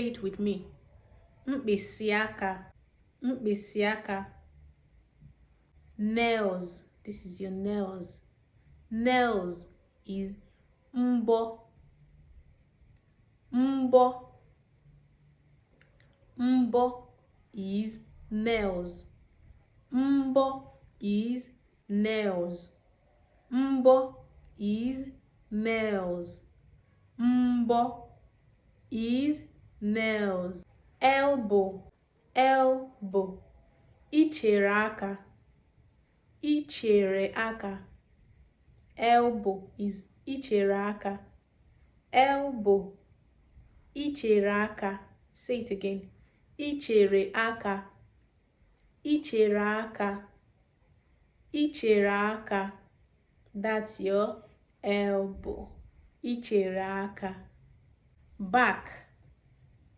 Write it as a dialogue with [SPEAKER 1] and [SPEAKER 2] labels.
[SPEAKER 1] it with me. Mkpịsị aka, mkpịsị aka. Nails, this is your nails. Nails is mbọ, mbọ. Mbọ is nails. Mbọ is nails. Mbọ is nails. Mbọ is nails. Elbow, elbow. Ichere aka, ichere aka. Elbow is ichere aka. Elbow, ichere aka. Say it again. Ichere aka, ichere aka, ichere aka. That's your elbow. Ichere aka. Back,